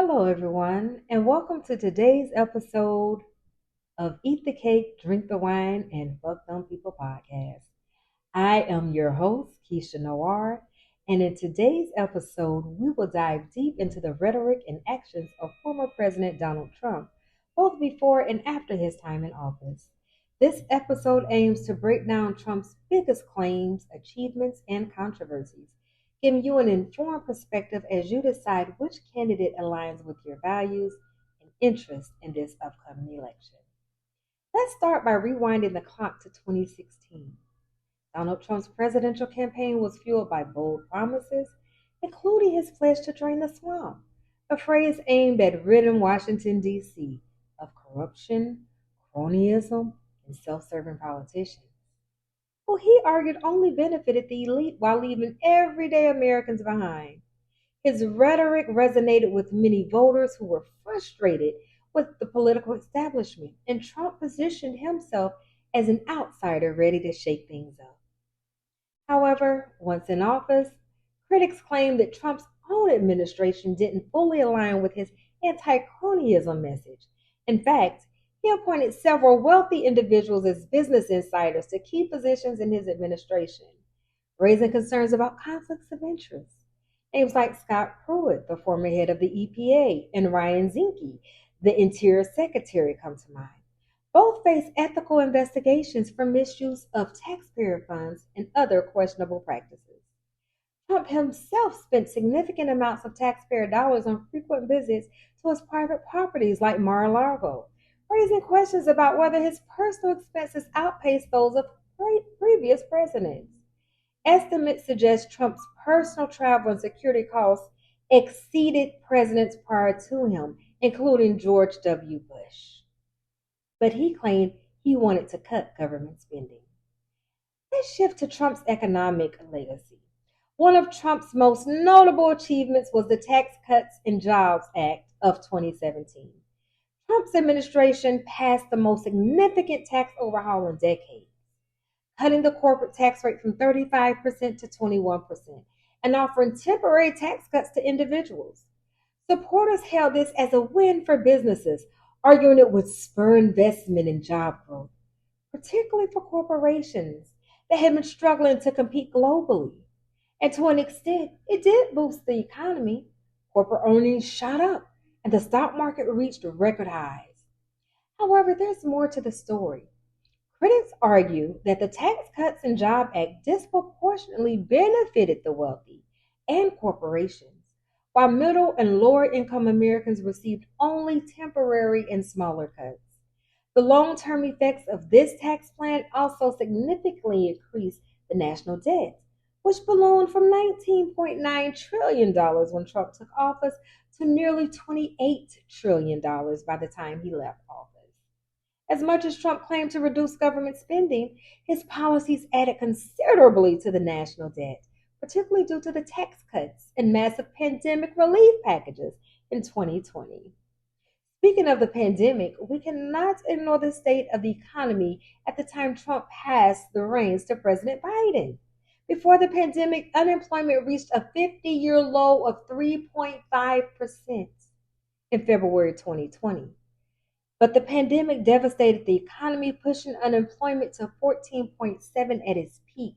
Hello, everyone, and welcome to today's episode of Eat the Cake, Drink the Wine, and Fuck Them People podcast. I am your host, Kychia Noire, and in today's episode, we will dive deep into the rhetoric and actions of former President Donald Trump, both before and after his time in office. This episode aims to break down Trump's biggest claims, achievements, and controversies, giving you an informed perspective as you decide which candidate aligns with your values and interests in this upcoming election. Let's start by rewinding the clock to 2016. Donald Trump's presidential campaign was fueled by bold promises, including his pledge to drain the swamp, a phrase aimed at ridding Washington, D.C. of corruption, cronyism, and self serving politicians, who he argued only benefited the elite while leaving everyday Americans behind. His rhetoric resonated with many voters who were frustrated with the political establishment, and Trump positioned himself as an outsider ready to shake things up. However, once in office, critics claimed that Trump's own administration didn't fully align with his anti cronyism message. In fact, he appointed several wealthy individuals as business insiders to key positions in his administration, raising concerns about conflicts of interest. Names like Scott Pruitt, the former head of the EPA, and Ryan Zinke, the Interior Secretary, come to mind. Both face ethical investigations for misuse of taxpayer funds and other questionable practices. Trump himself spent significant amounts of taxpayer dollars on frequent visits to his private properties like Mar-a-Lago, raising questions about whether his personal expenses outpaced those of previous presidents. Estimates suggest Trump's personal travel and security costs exceeded presidents prior to him, including George W. Bush. But he claimed he wanted to cut government spending. Let's shift to Trump's economic legacy. One of Trump's most notable achievements was the Tax Cuts and Jobs Act of 2017. Trump's administration passed the most significant tax overhaul in decades, cutting the corporate tax rate from 35% to 21% and offering temporary tax cuts to individuals. Supporters hailed this as a win for businesses, arguing it would spur investment and job growth, particularly for corporations that had been struggling to compete globally. And to an extent, it did boost the economy. Corporate earnings shot up, and the stock market reached record highs. However, there's more to the story. Critics argue that the Tax Cuts and Jobs Act disproportionately benefited the wealthy and corporations, while middle and lower income Americans received only temporary and smaller cuts. The long term effects of this tax plan also significantly increased the national debt, which ballooned from $19.9 trillion when Trump took office to nearly $28 trillion by the time he left office. As much as Trump claimed to reduce government spending, his policies added considerably to the national debt, particularly due to the tax cuts and massive pandemic relief packages in 2020. Speaking of the pandemic, we cannot ignore the state of the economy at the time Trump passed the reins to President Biden. Before the pandemic, unemployment reached a 50-year low of 3.5% in February 2020. But the pandemic devastated the economy, pushing unemployment to 14.7 at its peak.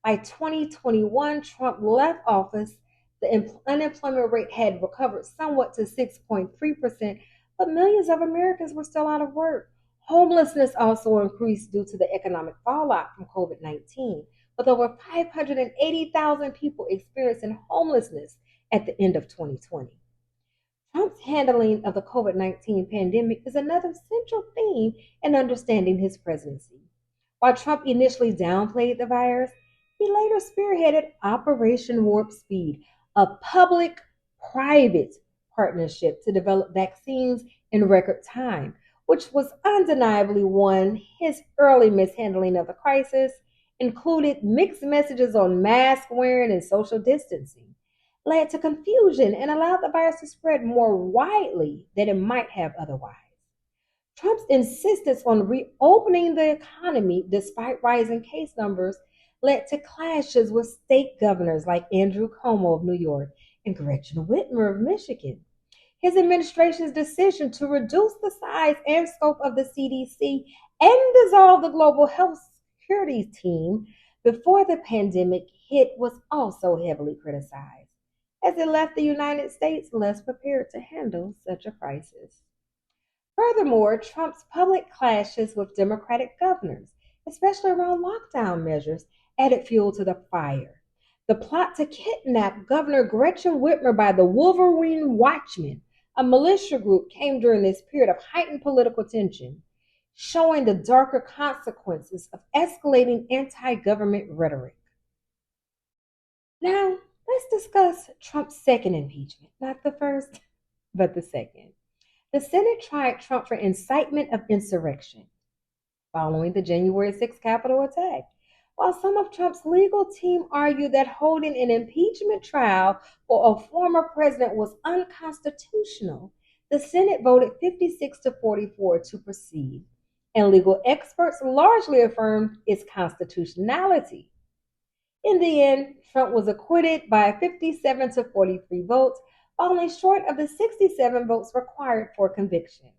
By 2021, Trump left office. The unemployment rate had recovered somewhat to 6.3%, but millions of Americans were still out of work. Homelessness also increased due to the economic fallout from COVID 19, with over 580,000 people experiencing homelessness at the end of 2020. Trump's handling of the COVID 19 pandemic is another central theme in understanding his presidency. While Trump initially downplayed the virus, he later spearheaded Operation Warp Speed, a public private partnership to develop vaccines in record time, which was undeniably one. His early mishandling of the crisis included mixed messages on mask wearing and social distancing, led to confusion and allowed the virus to spread more widely than it might have otherwise. Trump's insistence on reopening the economy despite rising case numbers led to clashes with state governors like Andrew Cuomo of New York and Gretchen Whitmer of Michigan. his administration's decision to reduce the size and scope of the CDC and dissolve the Global Health Security Team before the pandemic hit was also heavily criticized, as it left the United States less prepared to handle such a crisis. Furthermore, Trump's public clashes with Democratic governors, especially around lockdown measures, added fuel to the fire. The plot to kidnap Governor Gretchen Whitmer by the Wolverine Watchmen, a militia group, came during this period of heightened political tension, showing the darker consequences of escalating anti-government rhetoric. Now, let's discuss Trump's second impeachment, not the first, but the second. The Senate tried Trump for incitement of insurrection following the January 6th Capitol attack. While some of Trump's legal team argued that holding an impeachment trial for a former president was unconstitutional, the Senate voted 56 to 44 to proceed, and legal experts largely affirmed its constitutionality. In the end, Trump was acquitted by 57 to 43 votes, falling short of the 67 votes required for conviction.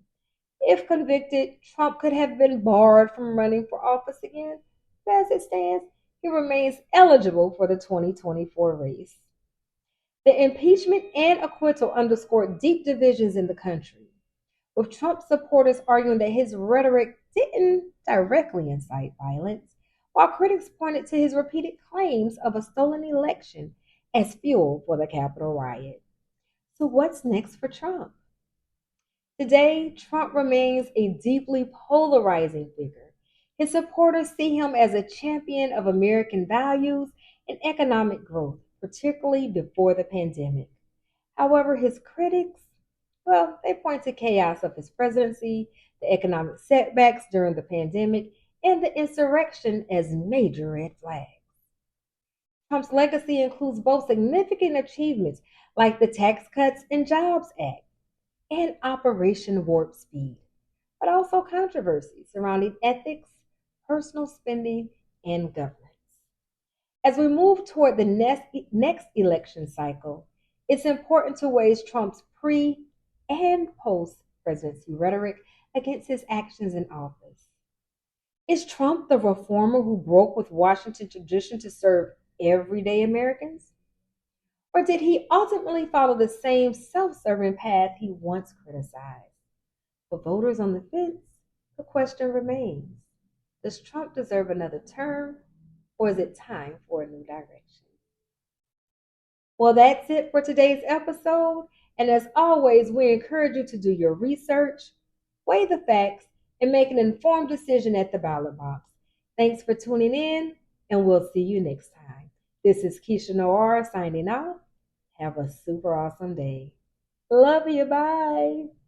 If convicted, Trump could have been barred from running for office again, but as it stands, he remains eligible for the 2024 race. The impeachment and acquittal underscored deep divisions in the country, with Trump supporters arguing that his rhetoric didn't directly incite violence, while critics pointed to his repeated claims of a stolen election as fuel for the Capitol riot. So, what's next for Trump? Today, Trump remains a deeply polarizing figure. His supporters see him as a champion of American values and economic growth, particularly before the pandemic. However, his critics, well, they point to chaos of his presidency, the economic setbacks during the pandemic, and the insurrection as major red flags. Trump's legacy includes both significant achievements like the Tax Cuts and Jobs Act and Operation Warp Speed, but also controversies surrounding ethics, personal spending, and governance. As we move toward the next election cycle, it's important to weigh Trump's pre and post presidency rhetoric against his actions in office. Is Trump the reformer who broke with Washington tradition to serve everyday Americans? Or did he ultimately follow the same self serving path he once criticized? For voters on the fence, the question remains: does Trump deserve another term, or is it time for a new direction? Well, that's it for today's episode. And as always, we encourage you to do your research, weigh the facts, and make an informed decision at the ballot box. Thanks for tuning in, and we'll see you next time. This is Kychia Noire signing off. Have a super awesome day. Love you. Bye.